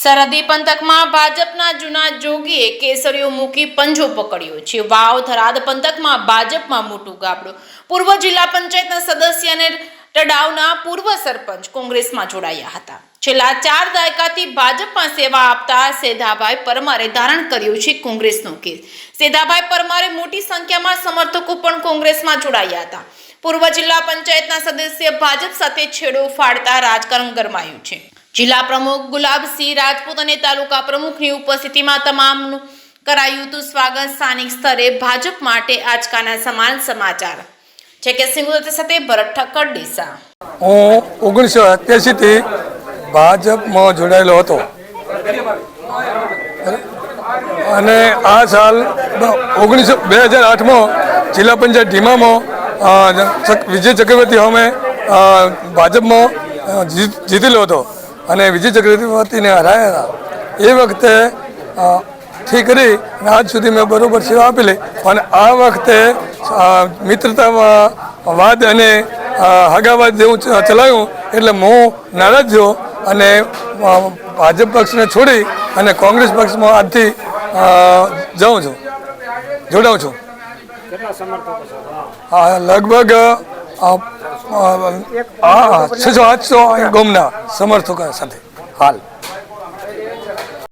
સરહદી પંથકમાં ભાજપના જૂના જોગીએ કેસરીઓ મૂકી પંજો પકડ્યો છે। વાવ થરાદ પંથકમાં ભાજપમાં મોટું ગાબડું। પૂર્વ જિલ્લા પંચાયતના સદસ્ય અને તડાવના પૂર્વ સરપંચ કોંગ્રેસમાં જોડાયા હતા। છેલ્લા 4 દાયકાથી ભાજપમાં સેવા આપતા સેધાભાઈ પરમારે ધારણ કર્યો છે કોંગ્રેસનો કેસ। સેધાભાઈ પરમારે મોટી સંખ્યામાં સમર્થકો પણ કોંગ્રેસમાં જોડાયા હતા। પૂર્વ જિલ્લા પંચાયતના સદસ્ય ભાજપ સાથે છેડો ફાડતા રાજકારણ ગરમાયું છે। જિલ્લા પ્રમુખ ગુલાબસિંહ રાજપૂત અને તાલુકા પ્રમુખની ઉપસ્થિતિમાં તમામનું કરાયું હતું સ્વાગત। સ્થાનિક સ્તરે ભાજપ માટે આજકાના સમાન સમાચાર છે કે સિંગુદત્ત સાથે ભરત ઠક્કર ડીસા। હું 1987 થી ભાજપમાં જોડાયેલો હતો અને આ સાલ 2008માં જિલ્લા પંચાયત ઢીમામાં વિજય ચક્રવર્તી સામે ભાજપમાં જીતેલો હતો અને વિજય ચક્રવર્તીને હરાયા હતા। એ વખતે થી કરી આજ સુધી મેં બરોબર સેવા આપેલી, પણ આ વખતે મિત્રતામાં વાદ અને હગાવાદ જેવું ચલાવ્યું એટલે હું નારાજ થયો અને ભાજપ પક્ષને છોડી અને કોંગ્રેસ પક્ષમાં આજથી જોડાઉં છું। લગભગ 600-800 ગામના સમર્થકો સાથે હાલ।